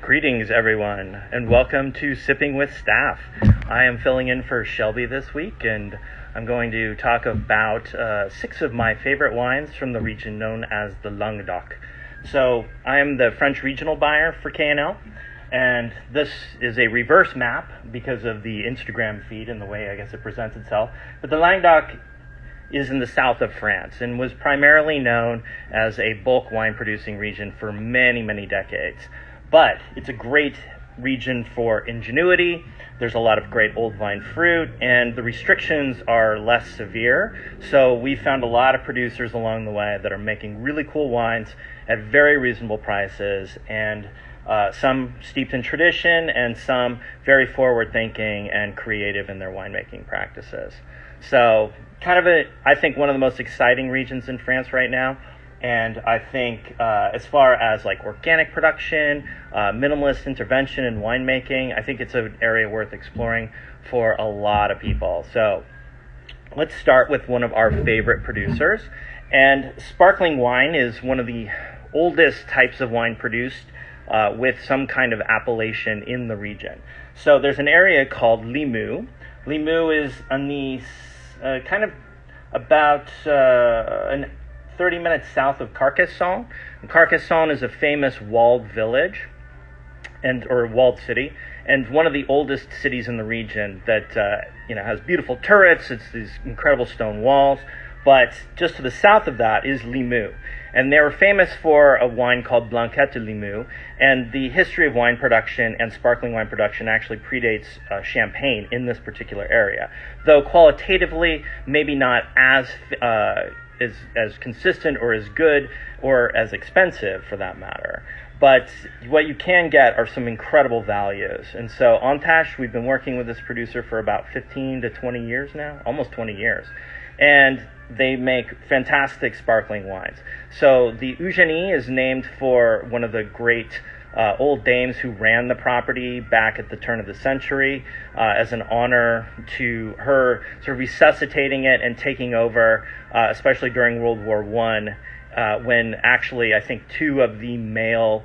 Greetings, everyone, and welcome to Sipping with Staff. I am filling in for Shelby this week, and I'm going to talk about 6 of my favorite wines from the region known as the Languedoc. So, I am the French regional buyer for K&L, and this is a reverse map because of the Instagram feed and the way I guess it presents itself. But the Languedoc is in the south of France and was primarily known as a bulk wine producing region for many, many decades. But it's a great region for ingenuity. There's a lot of great old vine fruit, and the restrictions are less severe. So we found a lot of producers along the way that are making really cool wines at very reasonable prices, and some steeped in tradition and some very forward-thinking and creative in their winemaking practices. So I think one of the most exciting regions in France right now. And I think as far as like organic production, minimalist intervention in winemaking, I think it's an area worth exploring for a lot of people. So let's start with one of our favorite producers. And sparkling wine is one of the oldest types of wine produced with some kind of appellation in the region. So there's an area called Limoux. Limoux is on the kind of about 30 minutes south of Carcassonne. And Carcassonne is a famous walled village or walled city, and one of the oldest cities in the region that has beautiful turrets. It's these incredible stone walls. But just to the south of that is Limoux, and they were famous for a wine called Blanquette de Limoux. And the history of wine production and sparkling wine production actually predates Champagne in this particular area, though qualitatively maybe not as consistent or as good or as expensive for that matter. But what you can get are some incredible values. And so Antech, we've been working with this producer for about 15 to 20 years now, almost 20 years. And they make fantastic sparkling wines. So the Eugenie is named for one of the great old dames who ran the property back at the turn of the century as an honor to her sort of resuscitating it and taking over, especially during World War I, when actually I think 2 of the male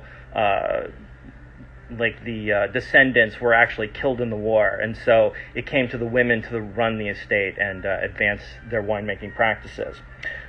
descendants were actually killed in the war, and so it came to the women to run the estate and advance their winemaking practices.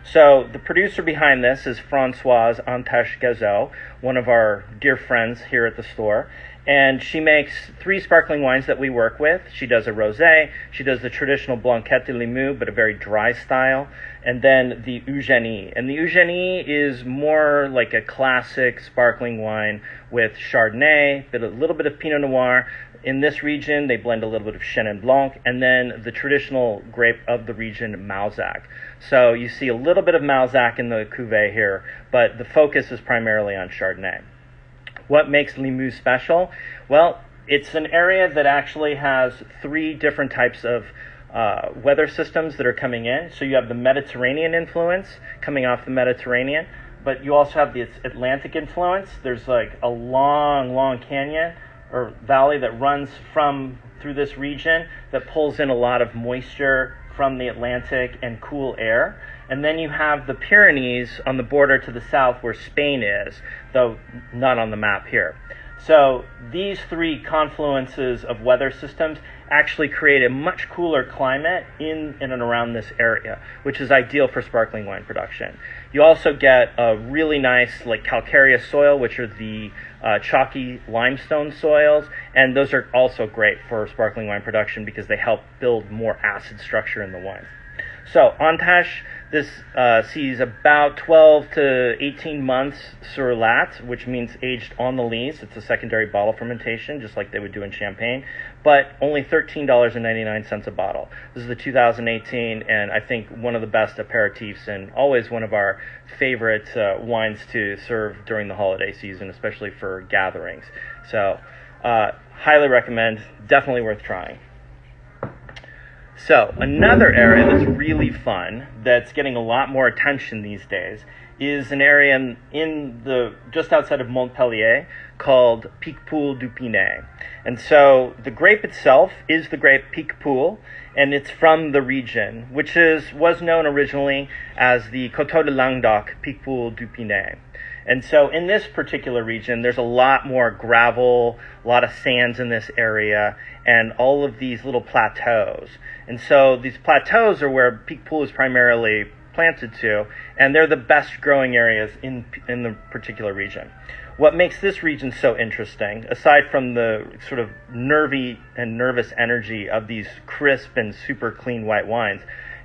So the producer behind this is Françoise Antech, one of our dear friends here at the store, and she makes 3 sparkling wines that we work with. She does a Rosé, she does the traditional Blanquette de Limoux, but a very dry style, and then the Eugenie. And the Eugenie is more like a classic sparkling wine with Chardonnay, a little bit of Pinot Noir. In this region, they blend a little bit of Chenin Blanc, and then the traditional grape of the region, Malzac. So you see a little bit of Malzac in the Cuvée here, but the focus is primarily on Chardonnay. What makes Limoux special? Well, it's an area that actually has 3 different types of weather systems that are coming in. So you have the Mediterranean influence coming off the Mediterranean, but you also have the Atlantic influence. There's like a long, long canyon or valley that runs through this region that pulls in a lot of moisture from the Atlantic and cool air. And then you have the Pyrenees on the border to the south where Spain is, though not on the map here. So these 3 confluences of weather systems actually create a much cooler climate in and around this area, which is ideal for sparkling wine production. You also get a really nice calcareous soil, which are the chalky limestone soils, and those are also great for sparkling wine production because they help build more acid structure in the wine. So Antech, this sees about 12 to 18 months sur lat, which means aged on the lees. It's a secondary bottle fermentation, just like they would do in Champagne, but only $13.99 a bottle. This is the 2018, and I think one of the best aperitifs and always one of our favorite wines to serve during the holiday season, especially for gatherings. So highly recommend, definitely worth trying. So another area that's really fun, that's getting a lot more attention these days, is an area just outside of Montpellier called Peakpool Dupine. And so the grape itself is the grape Picpoul, and it's from the region, which was known originally as the Chateau de Languedoc Peakpool Dupine. And so in this particular region, there's a lot more gravel, a lot of sands in this area, and all of these little plateaus. And so these plateaus are where Picpoul is primarily planted to, and they're the best growing areas in the particular region. What makes this region so interesting, aside from the sort of nervy and nervous energy of these crisp and super clean white wines,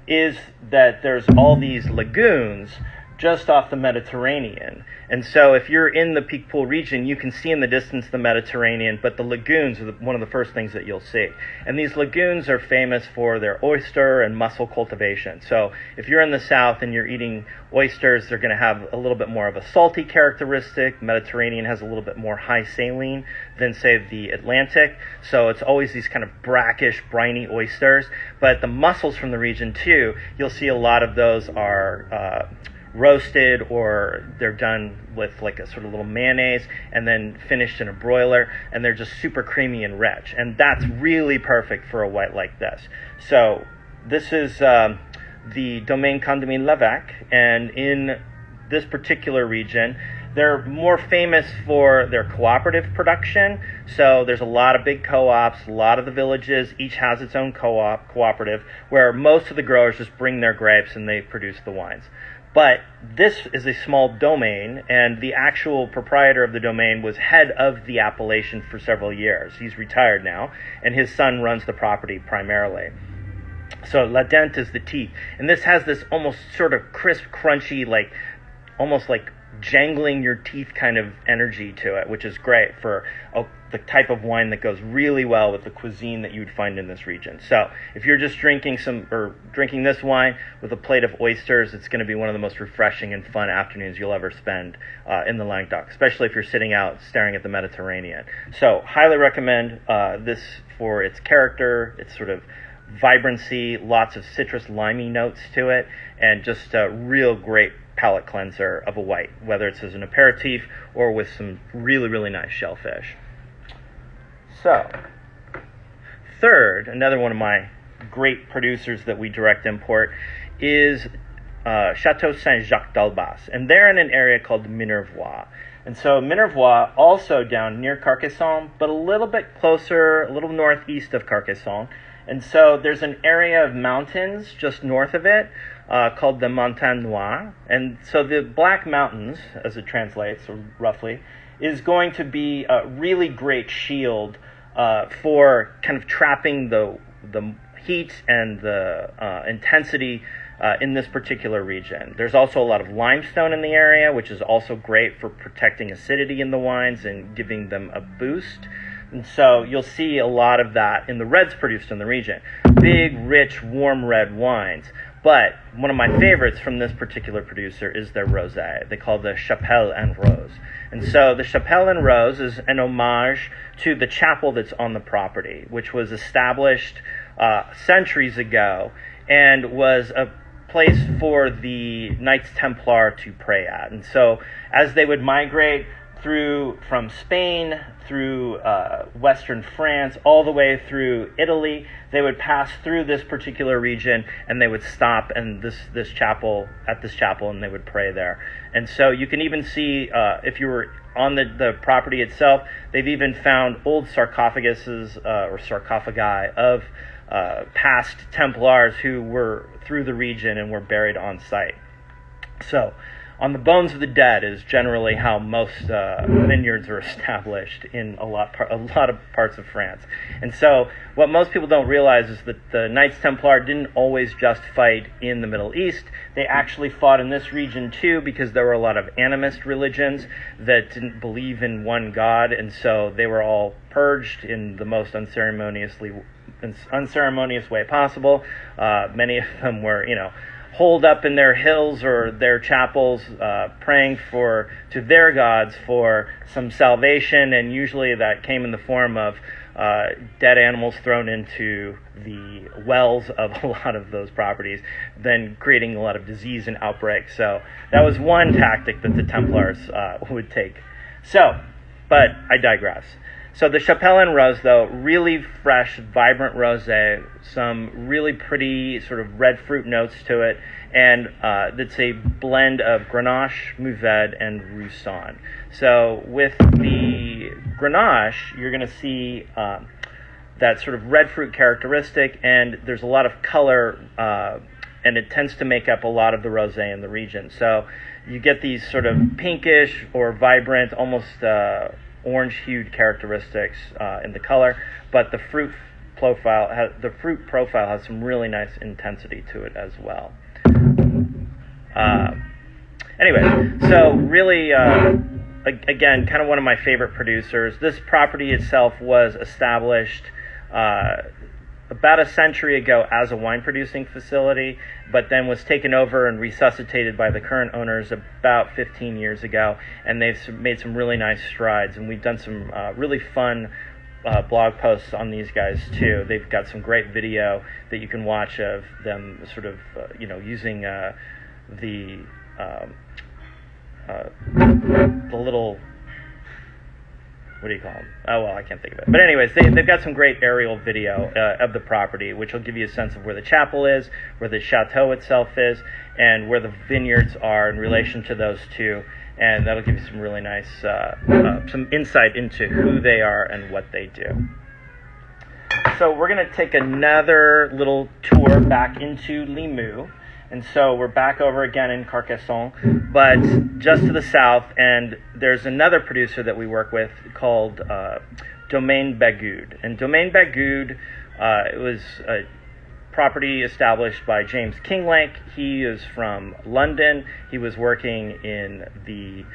is that there's all these lagoons just off the Mediterranean. And so if you're in the Peakpool region, you can see in the distance the Mediterranean, but the lagoons are one of the first things that you'll see. And these lagoons are famous for their oyster and mussel cultivation. So if you're in the south and you're eating oysters, they're going to have a little bit more of a salty characteristic. Mediterranean has a little bit more high saline than, say, the Atlantic. So it's always these kind of brackish, briny oysters. But the mussels from the region, too, you'll see a lot of those are roasted, or they're done with like a sort of little mayonnaise and then finished in a broiler, and they're just super creamy and rich. And that's really perfect for a white like this. So this is the Domaine Condamine Lévesque, and in this particular region, they're more famous for their cooperative production. So there's a lot of big co-ops, a lot of the villages, each has its own cooperative, where most of the growers just bring their grapes and they produce the wines. But this is a small domain, and the actual proprietor of the domain was head of the appellation for several years. He's retired now, and his son runs the property primarily. So La Dent is the teeth, and this has this almost sort of crisp, crunchy, like almost like jangling your teeth kind of energy to it, which is great for the type of wine that goes really well with the cuisine that you would find in this region. So if you're just drinking this wine with a plate of oysters, it's going to be one of the most refreshing and fun afternoons you'll ever spend in the Languedoc, especially if you're sitting out staring at the Mediterranean. So highly recommend this for its character, its sort of vibrancy, lots of citrus limey notes to it, and just a real great palate cleanser of a white, whether it's as an aperitif or with some really, really nice shellfish. So, third, another one of my great producers that we direct import is Chateau Saint-Jacques d'Albas, and they're in an area called Minervois. And so Minervois, also down near Carcassonne, but a little bit closer, a little northeast of Carcassonne. And so there's an area of mountains just north of it called the Montagne Noir. And so the Black Mountains, as it translates roughly, is going to be a really great shield for kind of trapping the heat and the intensity in this particular region. There's also a lot of limestone in the area, which is also great for protecting acidity in the wines and giving them a boost. And so you'll see a lot of that in the reds produced in the region. Big, rich, warm red wines. But one of my favorites from this particular producer is their Rosé. They call the Chapelle and Rose. And so the Chapelle and Rose is an homage to the chapel that's on the property, which was established centuries ago and was a place for the Knights Templar to pray at. And so as they would migrate from Spain, through western France, all the way through Italy, they would pass through this particular region, and they would stop at this chapel, and they would pray there. And so you can even see, if you were on the property itself, they've even found old sarcophaguses or sarcophagi of past Templars who were through the region and were buried on site. So, on the bones of the dead is generally how most vineyards are established in a lot of parts of France. And so what most people don't realize is that the Knights Templar didn't always just fight in the Middle East. They actually fought in this region too, because there were a lot of animist religions that didn't believe in one God, and so they were all purged in the most unceremonious way possible. Many of them were, holed up in their hills or their chapels, praying to their gods for some salvation, and usually that came in the form of dead animals thrown into the wells of a lot of those properties, then creating a lot of disease and outbreaks. So that was one tactic that the Templars would take. But I digress. So the Chapelle and Rose, though, really fresh, vibrant rosé, some really pretty sort of red fruit notes to it, and it's a blend of Grenache, Mourvedre, and Roussanne. So with the Grenache, you're going to see that sort of red fruit characteristic, and there's a lot of color, and it tends to make up a lot of the rosé in the region. So you get these sort of pinkish or vibrant, almost orange-hued characteristics in the color, but the fruit profile has some really nice intensity to it as well. Anyway, so really, again, kind of one of my favorite producers. This property itself was established about a century ago as a wine-producing facility, but then was taken over and resuscitated by the current owners about 15 years ago, and they've made some really nice strides, and we've done some really fun blog posts on these guys too. They've got some great video that you can watch of them sort of, using the little, what do you call them? Oh, well, I can't think of it. But anyways, they've got some great aerial video of the property, which will give you a sense of where the chapel is, where the chateau itself is, and where the vineyards are in relation to those two. And that'll give you some really nice, some insight into who they are and what they do. So we're going to take another little tour back into Limoux. And so we're back over again in Carcassonne, but just to the south, and there's another producer that we work with called Domaine Begude. And Domaine Begude, it was a property established by James Kinglake. He is from London. He was working in the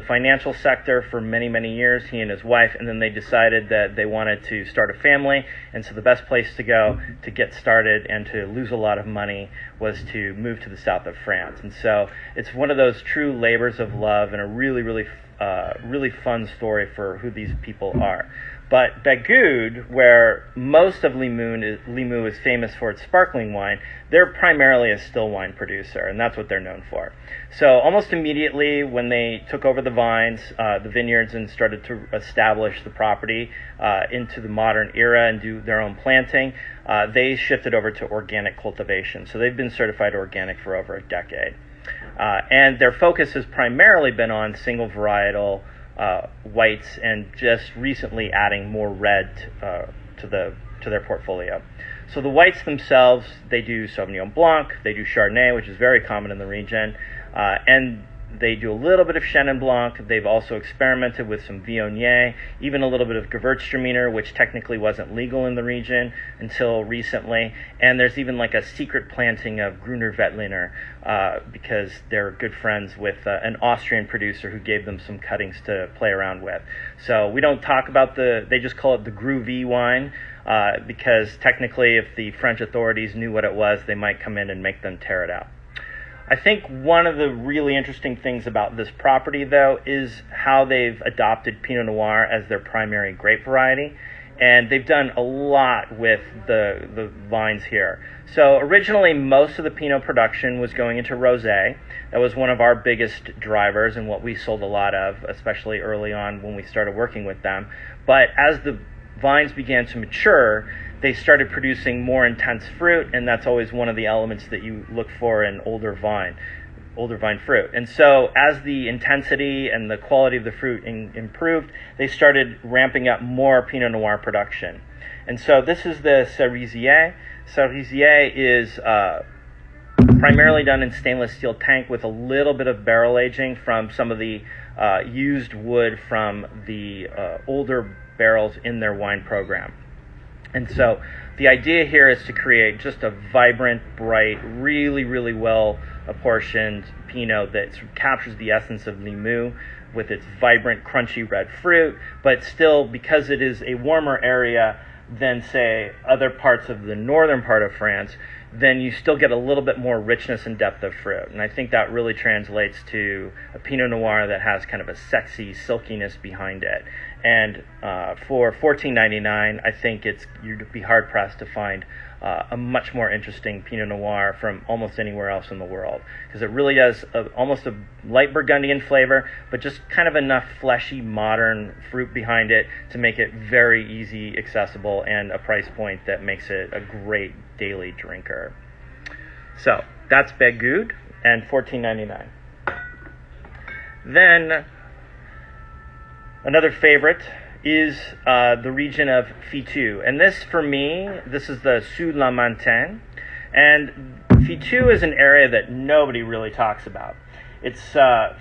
financial sector for many, many years, he and his wife, and then they decided that they wanted to start a family, and so the best place to go to get started and to lose a lot of money was to move to the south of France. And so it's one of those true labors of love and a really, really, really fun story for who these people are. But Begude, where most of Limoux is famous for its sparkling wine, they're primarily a still wine producer, and that's what they're known for. So almost immediately when they took over the vines, the vineyards, and started to establish the property into the modern era and do their own planting, they shifted over to organic cultivation. So they've been certified organic for over a decade. And their focus has primarily been on single varietal whites, and just recently adding more red to their portfolio. So the whites themselves, they do Sauvignon Blanc, they do Chardonnay, which is very common in the region, and they do a little bit of Chenin Blanc. They've also experimented with some Viognier, even a little bit of Gewürztraminer, which technically wasn't legal in the region until recently. And there's even like a secret planting of Gruner Veltliner because they're good friends with an Austrian producer who gave them some cuttings to play around with. So we don't talk about they just call it the Groovy wine because technically if the French authorities knew what it was, they might come in and make them tear it out. I think one of the really interesting things about this property, though, is how they've adopted Pinot Noir as their primary grape variety, and they've done a lot with the vines here. So originally, most of the Pinot production was going into Rosé. That was one of our biggest drivers and what we sold a lot of, especially early on when we started working with them. But as the vines began to mature, they started producing more intense fruit, and that's always one of the elements that you look for in older vine fruit. And so as the intensity and the quality of the fruit improved, they started ramping up more Pinot Noir production. And so this is the Cerisier. Cerisier is primarily done in stainless steel tank with a little bit of barrel aging from some of the used wood from the older barrels in their wine program. And so the idea here is to create just a vibrant, bright, really, really well apportioned Pinot that captures the essence of Limoux with its vibrant, crunchy red fruit, but still, because it is a warmer area than, say, other parts of the northern part of France, then you still get a little bit more richness and depth of fruit. And I think that really translates to a Pinot Noir that has kind of a sexy silkiness behind it. And for $14.99, I think you'd be hard-pressed to find a much more interesting Pinot Noir from almost anywhere else in the world, because it really has almost a light Burgundian flavor, but just kind of enough fleshy, modern fruit behind it to make it very easy, accessible, and a price point that makes it a great daily drinker. So that's Begude and $14.99. Then another favorite is the region of Fitou. And this, for me, this is the Sous la Montagne. And Fitou is an area that nobody really talks about. It's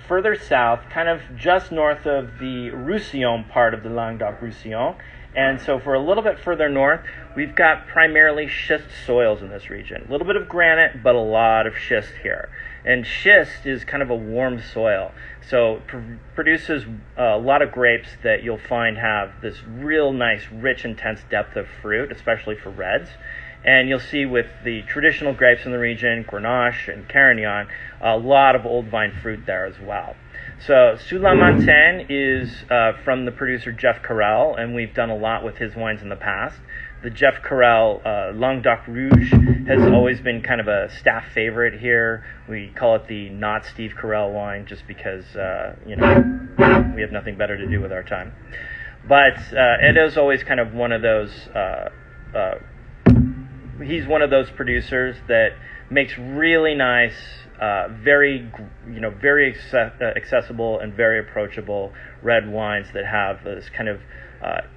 further south, kind of just north of the Roussillon part of the Languedoc-Roussillon. And so for a little bit further north, we've got primarily schist soils in this region. A little bit of granite, but a lot of schist here. And schist is kind of a warm soil. So it produces a lot of grapes that you'll find have this real nice, rich, intense depth of fruit, especially for reds. And you'll see with the traditional grapes in the region, Grenache and Carignan, a lot of old vine fruit there as well. So Sous la Montagne is from the producer Jeff Carrel, and we've done a lot with his wines in the past. The Jeff Carrel Languedoc Rouge has always been kind of a staff favorite here. We call it the not Steve Carrel wine just because, we have nothing better to do with our time. But it is always kind of one of those, he's one of those producers that makes really nice, very accessible and very approachable red wines that have this kind of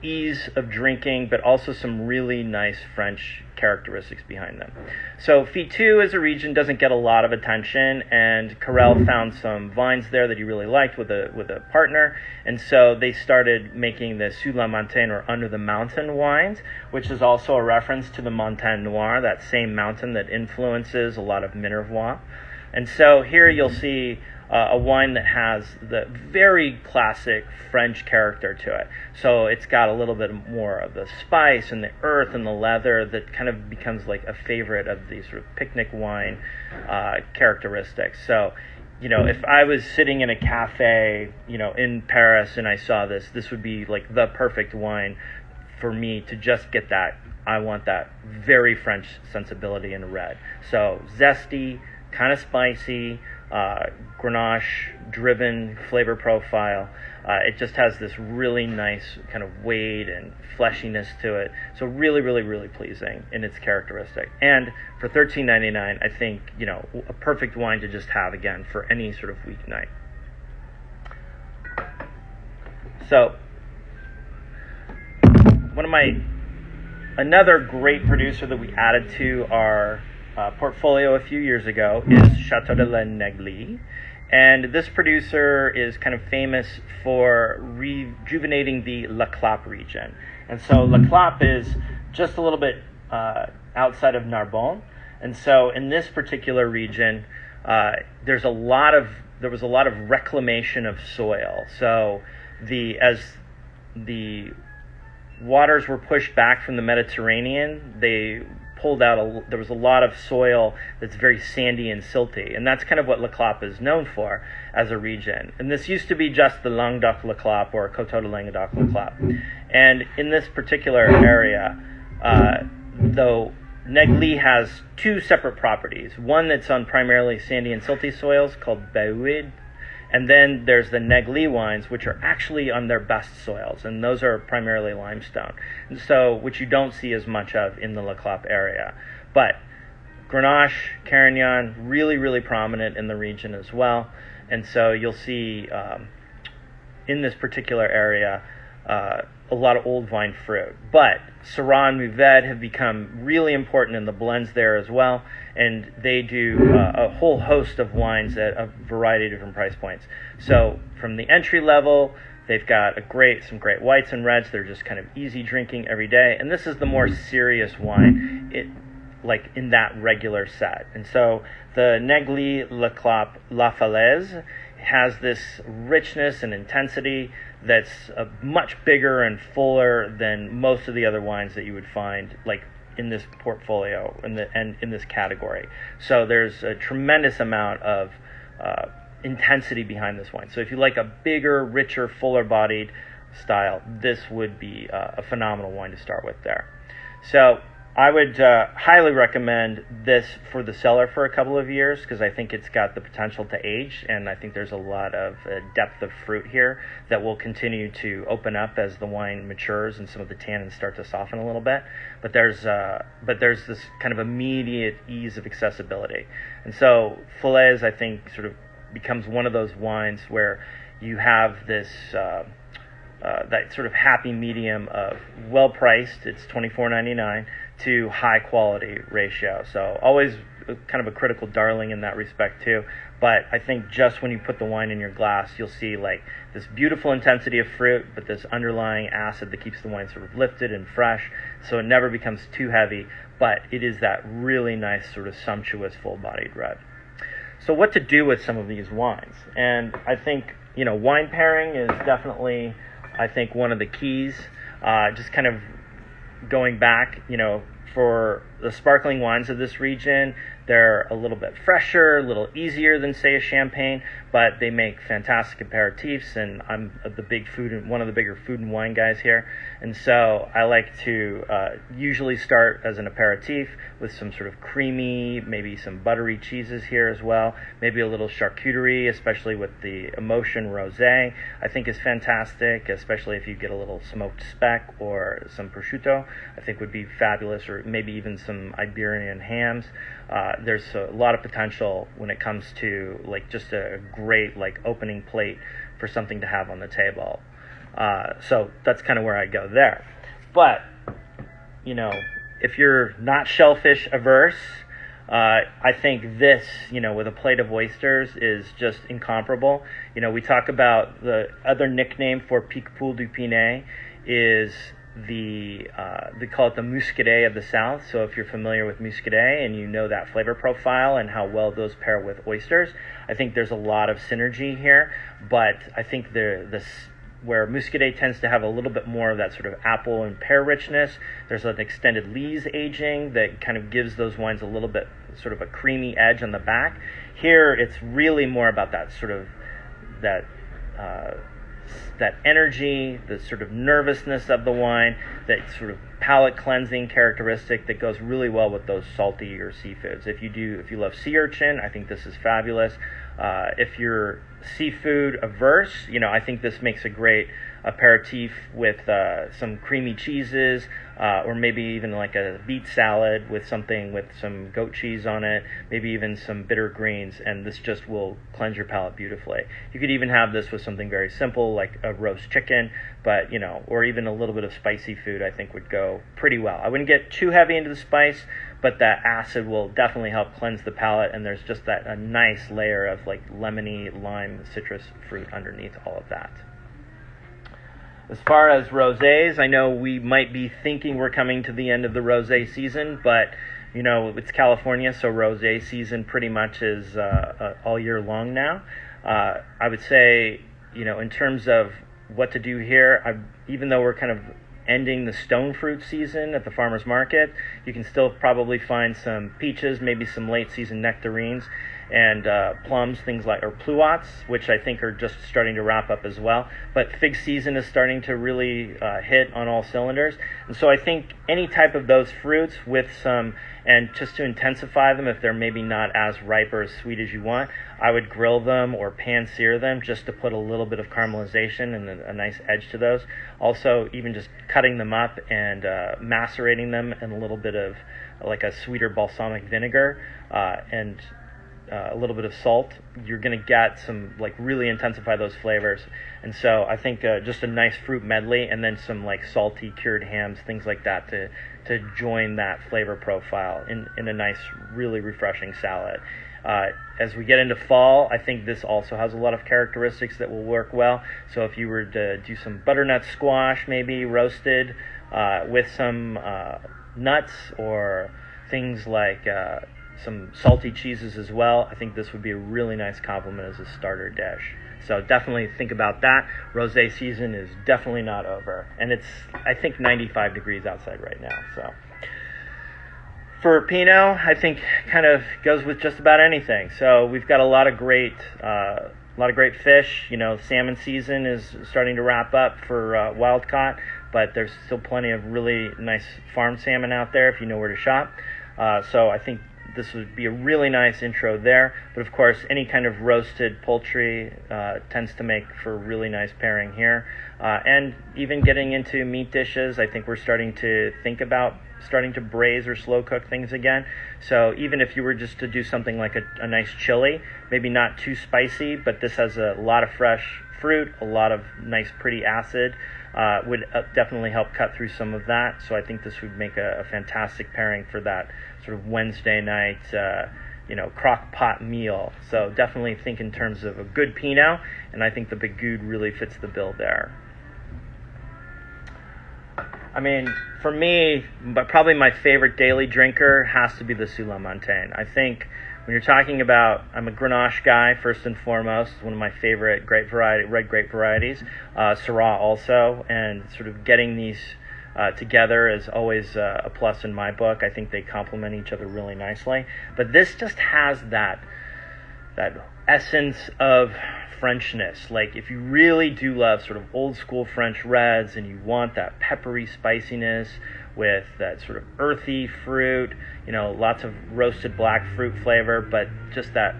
ease of drinking, but also some really nice French characteristics behind them. So Fitou as a region doesn't get a lot of attention, and Carrel found some vines there that he really liked with a partner, and so they started making the Sous la Montagne, or Under the Mountain wines, which is also a reference to the Montagne Noir, that same mountain that influences a lot of Minervois. And so here you'll see a wine that has the very classic French character to it. So it's got a little bit more of the spice and the earth and the leather that kind of becomes like a favorite of these sort of picnic wine characteristics. So, if I was sitting in a cafe, in Paris and I saw this would be like the perfect wine for me to just get that. I want that very French sensibility in red. So zesty, kind of spicy, Grenache-driven flavor profile. It just has this really nice kind of weight and fleshiness to it. So really, really, really pleasing in its characteristic. And for $13.99, I think, a perfect wine to just have, again, for any sort of weeknight. So, another great producer that we added to our portfolio a few years ago is Chateau De Lenneglii, and this producer is kind of famous for rejuvenating the La Clappe region. And so La Clappe is just a little bit outside of Narbonne, and so in this particular region, there was a lot of reclamation of soil. So as the waters were pushed back from the Mediterranean, they pulled out there was a lot of soil that's very sandy and silty, and that's kind of what La Clappe is known for as a region. And this used to be just the Languedoc-La Clappe, or Coteau de Languedoc-La Clappe. And in this particular area, though, Neglii has two separate properties. One that's on primarily sandy and silty soils called Begude, and then there's the Neglii wines, which are actually on their best soils, and those are primarily limestone, and so which you don't see as much of in the La Clappe area. But Grenache, Carignan, really, really prominent in the region as well, and so you'll see in this particular area a lot of old vine fruit. But Syrah and Mourvedre have become really important in the blends there as well, and they do a whole host of wines at a variety of different price points. So from the entry level, they've got some great whites and reds. They're just kind of easy drinking every day, and this is the more serious wine, like in that regular set. And so the Neglii La Clappe La Falaise has this richness and intensity that's much bigger and fuller than most of the other wines that you would find like in this portfolio and in this category. So there's a tremendous amount of intensity behind this wine. So if you like a bigger, richer, fuller bodied style, this would be a phenomenal wine to start with there. So I would highly recommend this for the cellar for a couple of years because I think it's got the potential to age, and I think there's a lot of depth of fruit here that will continue to open up as the wine matures and some of the tannins start to soften a little bit. But there's this kind of immediate ease of accessibility, and so Falaise, I think, sort of becomes one of those wines where you have this. That sort of happy medium of well priced, it's $24.99, to high quality ratio. So always kind of a critical darling in that respect too. But I think just when you put the wine in your glass, you'll see like this beautiful intensity of fruit, but this underlying acid that keeps the wine sort of lifted and fresh. So it never becomes too heavy, but it is that really nice sort of sumptuous full-bodied red. So what to do with some of these wines? And I think, wine pairing is definitely, I think, one of the keys. Just kind of going back, for the sparkling wines of this region, they're a little bit fresher, a little easier than, say, a champagne, but they make fantastic aperitifs, and I'm one of the bigger food and wine guys here, and so I like to usually start as an aperitif with some sort of creamy, maybe some buttery cheeses here as well, maybe a little charcuterie, especially with the Emotion Rosé, I think is fantastic, especially if you get a little smoked speck or some prosciutto, I think would be fabulous, or maybe even some Iberian hams. There's a lot of potential when it comes to like just a great like opening plate for something to have on the table. So that's kind of where I go there. But if you're not shellfish averse, I think this, with a plate of oysters is just incomparable. We talk about the other nickname for Peakpool Dupine is they call it the Muscadet of the South. So if you're familiar with Muscadet and you know that flavor profile and how well those pair with oysters, I think there's a lot of synergy here. But I think where Muscadet tends to have a little bit more of that sort of apple and pear richness, there's an extended lees aging that kind of gives those wines a little bit sort of a creamy edge on the back. Here it's really more about that sort of that energy, the sort of nervousness of the wine, that sort of palate cleansing characteristic that goes really well with those saltier seafoods. If you love sea urchin, I think this is fabulous. If you're seafood averse, I think this makes a great aperitif with some creamy cheeses, or maybe even like a beet salad with some goat cheese on it, maybe even some bitter greens, and this just will cleanse your palate beautifully. You could even have this with something very simple like a roast chicken, but or even a little bit of spicy food I think would go pretty well. I wouldn't get too heavy into the spice, but that acid will definitely help cleanse the palate, and there's just a nice layer of like lemony, lime, citrus fruit underneath all of that. As far as rosés, I know we might be thinking we're coming to the end of the rosé season, but it's California, so rosé season pretty much is all year long now. I would say, in terms of what to do here, even though we're kind of ending the stone fruit season at the farmer's market, you can still probably find some peaches, maybe some late season nectarines, and plums, things like, or pluots, which I think are just starting to wrap up as well. But fig season is starting to really hit on all cylinders. And so I think any type of those fruits with some, and just to intensify them, if they're maybe not as ripe or as sweet as you want, I would grill them or pan-sear them just to put a little bit of caramelization and a nice edge to those. Also, even just cutting them up and macerating them in a little bit of like a sweeter balsamic vinegar and a little bit of salt, you're going to get some, like, really intensify those flavors. And so I think just a nice fruit medley and then some, like, salty cured hams, things like that to join that flavor profile in a nice, really refreshing salad. As we get into fall, I think this also has a lot of characteristics that will work well. So if you were to do some butternut squash, maybe roasted with some nuts or things like some salty cheeses as well, I think this would be a really nice complement as a starter dish. So definitely think about that. Rosé season is definitely not over. And it's, I think, 95 degrees outside right now. So for Pinot, I think kind of goes with just about anything. So we've got a lot of great fish. Salmon season is starting to wrap up for wild caught. but there's still plenty of really nice farm salmon out there if you know where to shop. So I think this would be a really nice intro there. But of course, any kind of roasted poultry tends to make for a really nice pairing here. And even getting into meat dishes, I think we're starting to think about starting to braise or slow cook things again. So even if you were just to do something like a nice chili, maybe not too spicy, but this has a lot of fresh fruit, a lot of nice pretty acid, would definitely help cut through some of that. So I think this would make a fantastic pairing for that sort of Wednesday night crock pot meal. So definitely think in terms of a good Pinot, and I think the Begude really fits the bill there. I mean, for me, but probably my favorite daily drinker has to be the Sous Montagne. I think when you're talking about, I'm a Grenache guy first and foremost. It's one of my favorite red grape varieties. Syrah also, and sort of getting these together is always a plus in my book. I think they complement each other really nicely. But this just has that essence of Frenchness. Like if you really do love sort of old school French reds and you want that peppery spiciness with that sort of earthy fruit, lots of roasted black fruit flavor, but just that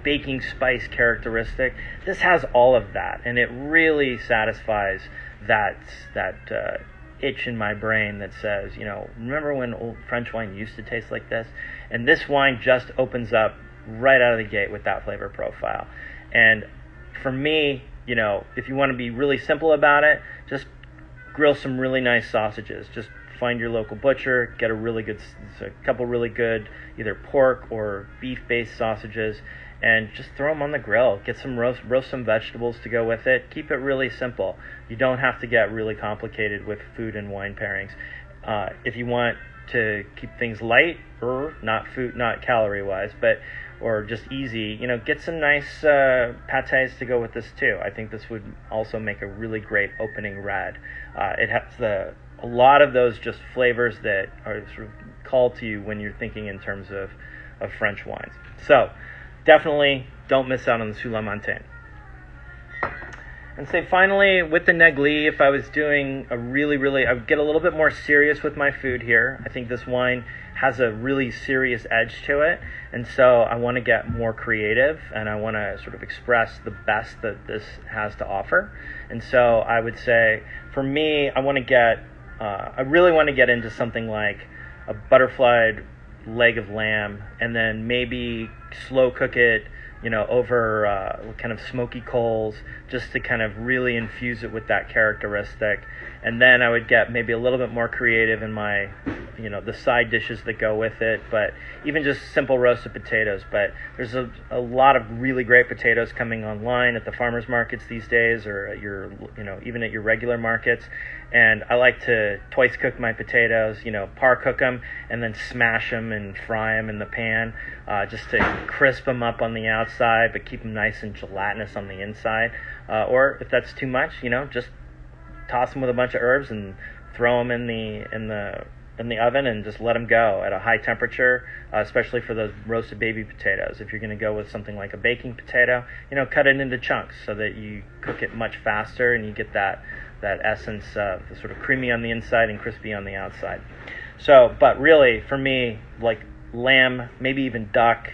baking spice characteristic, this has all of that, and it really satisfies that itch in my brain that says, remember when old French wine used to taste like this? And this wine just opens up right out of the gate with that flavor profile. And for me, if you want to be really simple about it, just grill some really nice sausages. Just find your local butcher, get a couple really good either pork or beef-based sausages, and just throw them on the grill. Get some roast some vegetables to go with it. Keep it really simple. You don't have to get really complicated with food and wine pairings. If you want to keep things light, or not calorie-wise, or just easy, get some nice pâtés to go with this too. I think this would also make a really great opening red. It has a lot of those just flavors that are sort of called to you when you're thinking in terms of French wines. So definitely don't miss out on the Sous Montagne. And say finally, with the Lenneglii, if I was doing I would get a little bit more serious with my food here. I think this wine has a really serious edge to it, and so I want to get more creative, and I want to sort of express the best that this has to offer. And so I would say, for me, I really want to get into something like a butterflied leg of lamb, and then maybe slow cook it, over kind of smoky coals, just to kind of really infuse it with that characteristic. And then I would get maybe a little bit more creative in my, the side dishes that go with it, but even just simple roasted potatoes. But there's a lot of really great potatoes coming online at the farmers markets these days, or at your, even at your regular markets. And I like to twice cook my potatoes, par cook them, and then smash them and fry them in the pan, just to crisp them up on the outside, but keep them nice and gelatinous on the inside. Or if that's too much, just toss them with a bunch of herbs and throw them in the oven and just let them go at a high temperature, especially for those roasted baby potatoes. If you're going to go with something like a baking potato, cut it into chunks so that you cook it much faster and you get that essence of the sort of creamy on the inside and crispy on the outside. So, but really, for me, like lamb, maybe even duck,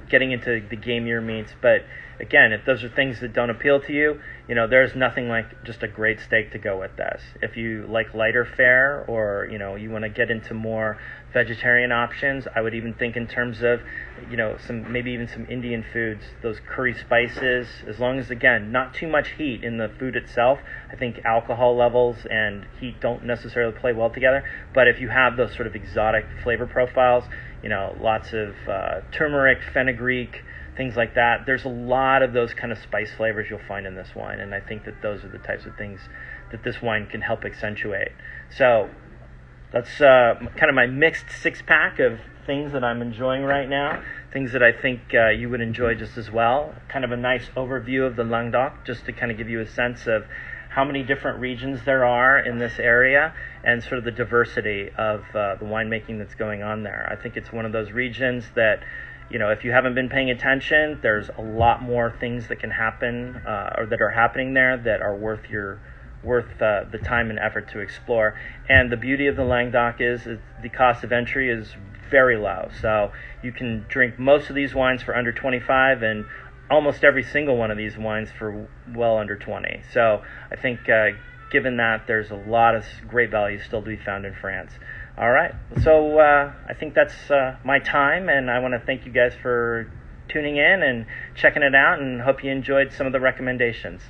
getting into the gamier meats. But again, if those are things that don't appeal to you, there's nothing like just a great steak to go with this. If you like lighter fare, or you want to get into more vegetarian options, I would even think in terms of maybe even some Indian foods, those curry spices, as long as, again, not too much heat in the food itself. I think alcohol levels and heat don't necessarily play well together, but if you have those sort of exotic flavor profiles, lots of turmeric, fenugreek, things like that, there's a lot of those kind of spice flavors you'll find in this wine, and I think that those are the types of things that this wine can help accentuate. So that's kind of my mixed six-pack of things that I'm enjoying right now, things that I think you would enjoy just as well. Kind of a nice overview of the Languedoc, just to kind of give you a sense of how many different regions there are in this area, and sort of the diversity of the winemaking that's going on there. I think it's one of those regions that, if you haven't been paying attention, there's a lot more things that can happen, or that are happening there, that are worth your worth the time and effort to explore. And the beauty of the Languedoc is the cost of entry is very low. So you can drink most of these wines for under 25 and almost every single one of these wines for well under 20. So I think given that, there's a lot of great value still to be found in France. All right, so I think that's my time, and I want to thank you guys for tuning in and checking it out, and hope you enjoyed some of the recommendations.